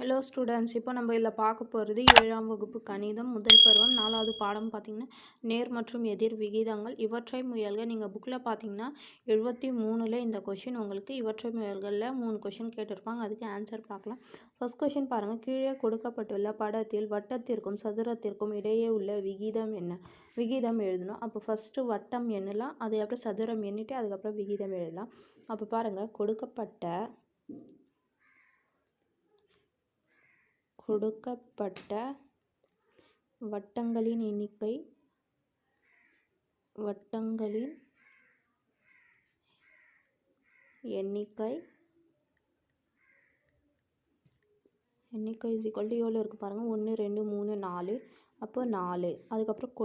Hello students, இப்போ நம்ம இதில் பார்க்க போகிறது 7ஆம் வகுப்பு கணிதம் முதல் பருவம் 4வது பாடம். பார்த்திங்கன்னா நேர் மற்றும் எதிர் விகிதங்கள். இவற்றை முயல்க. நீங்கள் புக்கில் பார்த்தீங்கன்னா 73ல் இந்த கொஷின் உங்களுக்கு இவற்றை முயல்களில் 3 கொஷின் கேட்டிருப்பாங்க. அதுக்கு ஆன்சர் பார்க்கலாம். ஃபர்ஸ்ட் கொஷின் பாருங்கள். கீழே கொடுக்கப்பட்டுள்ள படத்தில் வட்டத்திற்கும் சதுரத்திற்கும் இடையே உள்ள விகிதம் என்ன? விகிதம் எழுதணும். அப்போ ஃபஸ்ட்டு வட்டம் எண்ணலாம், அதுக்கப்புறம் சதுரம் எண்ணிட்டு அதுக்கப்புறம் விகிதம் எழுதலாம். அப்போ பாருங்கள், கொடுக்கப்பட்ட வட்டங்களின் எண்ணிக்கை 7 இருக்கு பாருங்கள். 1 2 3 4. அப்போ 4. அதுக்கப்புறம்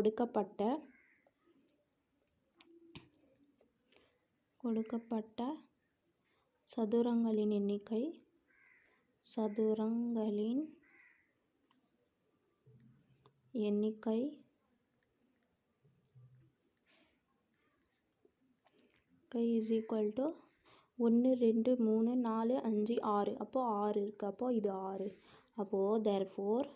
கொடுக்கப்பட்ட சதுரங்களின் எண்ணிக்கை is equal to 1 2 3 4 5 6. அப்போ 6 இருக்குது. அப்போ இது 6. அப்போது therefore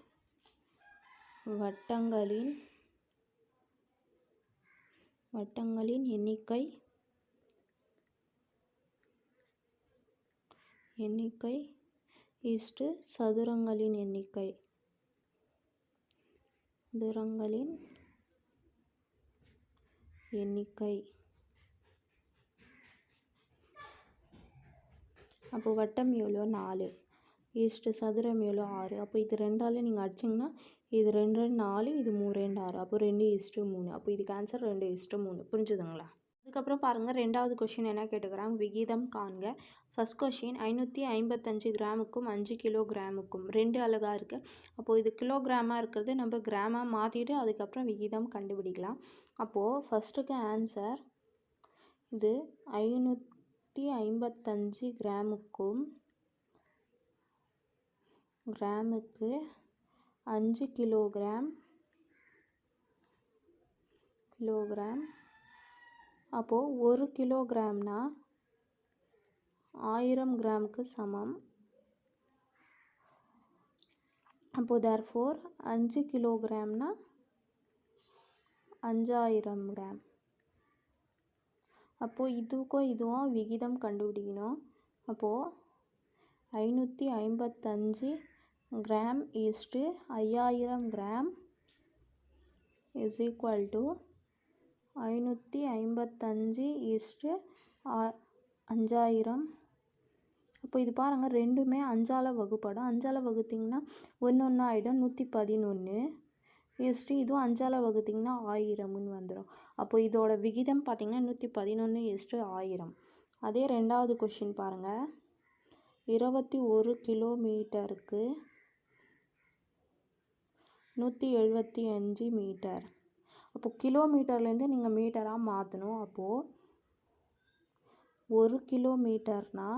வட்டங்களின் எண்ணிக்கை இஸ்டு சதுரங்களின் எண்ணிக்கை. அப்போ வட்டம் எவ்வளோ? 4 ஈஸ்ட்டு சதுரம் எவ்வளோ? 6. அப்போ இது 2ஆல் நீங்கள் அடிச்சிங்கன்னா இது 2 4, இது 3 6. அப்போ 2:3. அப்போ இதுக்கு ஆன்சர் 2:3. புரிஞ்சுதுங்களா? அதுக்கப்புறம் பாருங்கள், 2வது கொஷின் என்ன கேட்டுக்கிறாங்க? விகிதம் காண்க. ஃபஸ்ட் கொஷின் 555 கிராமுக்கும் 5 கிலோகிராமுக்கும் 2 அலகாக இருக்குது. அப்போது இது கிலோகிராமாக இருக்கிறது நம்ம கிராமாக மாற்றிட்டு அதுக்கப்புறம் விகிதம் கண்டுபிடிக்கலாம். அப்போது ஃபஸ்ட்டுக்கு ஆன்சர் இது 555 கிராமுக்கு 5 கிலோகிராம். அப்போது 1 கிலோகிராம்னா 1000 கிராமுக்கு சமம். அப்போது therefore 5 கிலோகிராம்னா 5000 கிராம். அப்போது இதுவும் விகிதம் கண்டுபிடிக்கணும். அப்போது 555 gram is to 5000 gram is equal to 555 is to 5000. அப்போ இது பாருங்கள், ரெண்டுமே 5ஆல் வகுப்படும். 5ஆல் வகுத்திங்கன்னா 1 ஆகிடும், 111 ஈஸ்ட்டு இதுவும் 5ஆல் வகுத்திங்கன்னா 1000ன்னு வந்துடும். அப்போ இதோட விகிதம் பார்த்திங்கன்னா 111:1000. அதே 2வது கொஷின் பாருங்கள். 21 கிலோமீட்டருக்கு 175 மீட்டர். அப்போது கிலோமீட்டர்லேருந்து நீங்கள் மீட்டராக மாற்றணும். அப்போது 1 கிலோமீட்டர்னா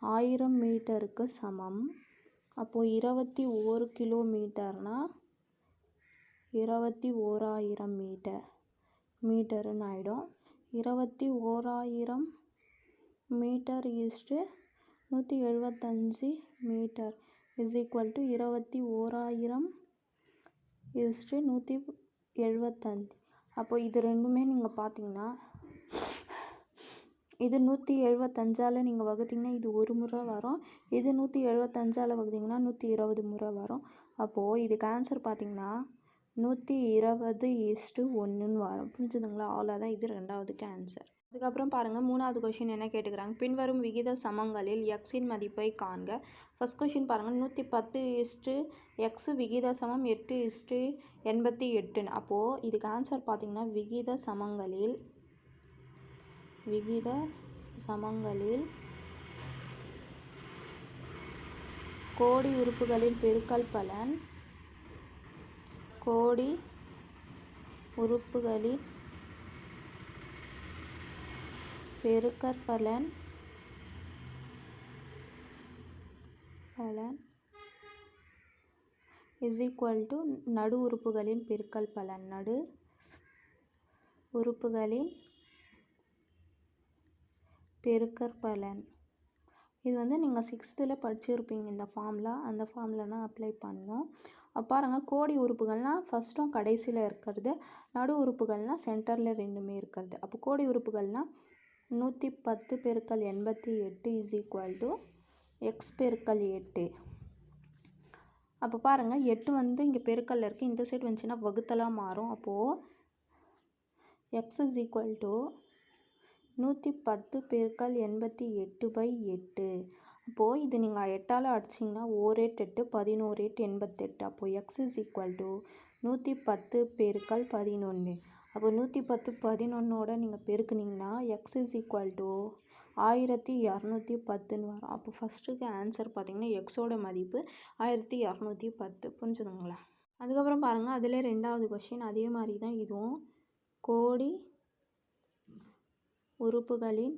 1000 மீட்டருக்கு சமம். அப்போது 21 கிலோமீட்டர்னா 21000 மீட்டருன்னு ஆகிடும். 21000 metre is to 175 metre is equal to 21000 is to 175. அப்போ இது ரெண்டுமே நீங்கள் பார்த்தீங்கன்னா இது 175ஆல் நீங்கள் வகுத்திங்கன்னா இது 1 முறை வரும். இது 175ஆல் வகுத்திங்கன்னா 120 முறை வரும். அப்போது இதுக்கு ஆன்சர் பார்த்திங்கன்னா 120:1ன்னு வரும். புரிஞ்சுதுங்களா? அவ்வளோதான். இது 2வதுக்கு ஆன்சர். அதுக்கப்புறம் பாருங்கள், 3வது கொஷின் என்ன கேட்டுக்கிறாங்க? பின்வரும் விகித சமங்களில் எக்ஸின் மதிப்பை காண்க. ஃபஸ்ட் கொஷின் பாருங்கள். 110:x விகித சமம் 8:88. அப்போது இதுக்கு ஆன்சர் பார்த்திங்கன்னா விகித சமங்களில் கோடி உறுப்புகளின் பெருக்கற்பலன் இஸ் ஈக்குவல் டு நடு உறுப்புகளின் பெருக்கற்பலன் இது வந்து நீங்கள் 6th படிச்சிருப்பீங்க இந்த ஃபார்முலா. அந்த ஃபார்முலா தான் அப்ளை பண்ணணும். பாருங்கள், கோடி உறுப்புகள்னால் ஃபஸ்ட்டும் கடைசியில் இருக்கிறது, நடு உறுப்புகள்னால் சென்டரில் ரெண்டுமே இருக்கிறது. அப்போ கோடி உறுப்புகள்னால் 110 பெருக்கல் 88 இஸ் ஈக்குவல் டு எக்ஸ் பெருக்கல் 8. அப்போ பாருங்கள், 8 வந்து இங்கே பெருக்கல்ல இருக்குது, இந்த சைடு வந்துச்சுன்னா வகுத்தலாக மாறும். அப்போது எக்ஸ் இஸ் ஈக்குவல் டு 110 பெருக்கல் 88/8. அப்போது இது நீங்கள் 8ஆல் அடிச்சிங்கன்னா 1 8 8 11 8 88. அப்போது எக்ஸ் இஸ் ஈக்குவல் டு 110 பெருக்கல் 11. அப்போ 110 11ஓட நீங்கள் பெருக்குனிங்கன்னா எக்ஸ் இஸ் ஈக்குவல் டு 1210 வரும். அப்போ ஃபஸ்ட்டுக்கு ஆன்சர் பார்த்திங்கன்னா எக்ஸோட மதிப்பு 1210. புரிஞ்சுதுங்களா? அதுக்கப்புறம் பாருங்கள், அதில் 2வது கொஷின் அதே மாதிரி தான் இதுவும். கோடி உறுப்புகளின்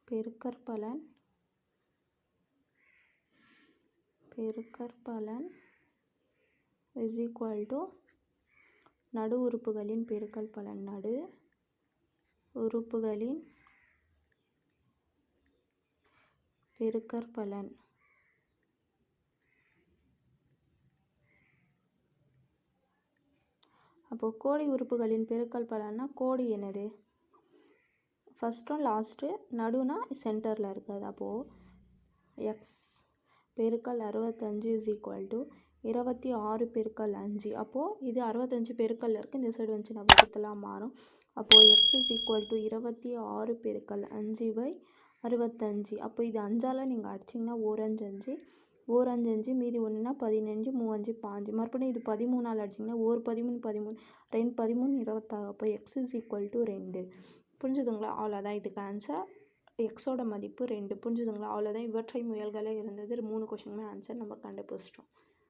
பெருக்கற்பலன் இஸ் ஈக்குவல் டு நடு உறுப்புகளின் பெருக்கற்பலன். நடு உறுப்புகளின் பெருக்கற்பலன். அப்போது கோடி உறுப்புகளின் பெருக்கற்பலன்னா கோடி என்னது? ஃபஸ்ட்டும் லாஸ்ட்டு, நடுனா சென்டரில் இருக்குது. அப்போது எக்ஸ் பெருக்கல் 65 இஸ் ஈக்குவல் டு 26 பெருக்கல் 5. அப்போது இது 65 பெருக்கல்ல இருக்குது, இந்த சைடு வந்துச்சுன்னா வகுத்தலாம் மாறும். அப்போது எக்ஸ் இஸ் ஈக்குவல் டு 26 பெருக்கல் 5/65. அப்போ இது 5ஆல் நீங்கள் அடிச்சிங்கன்னா 1 5 5, 1 5 5, மீதி 1னா 15, 3 5 5. மறுபடியும் இது 13ஆல் அடிச்சிங்கன்னா 1 13 13, 2 13 26. அப்போ எக்ஸ் இஸ் ஈக்குவல் டு 2. புரிஞ்சுதுங்களா? அவ்வளோதான் இதுக்கு ஆன்சர். எக்ஸோட மதிப்பு 2. புரிஞ்சுதுங்களா? அவ்வளோதான். இவற்றை முயல்களே இருந்தது. 3 கொஷினுமே ஆன்சர் நம்ம கண்டுபிடிச்சிட்டோம்.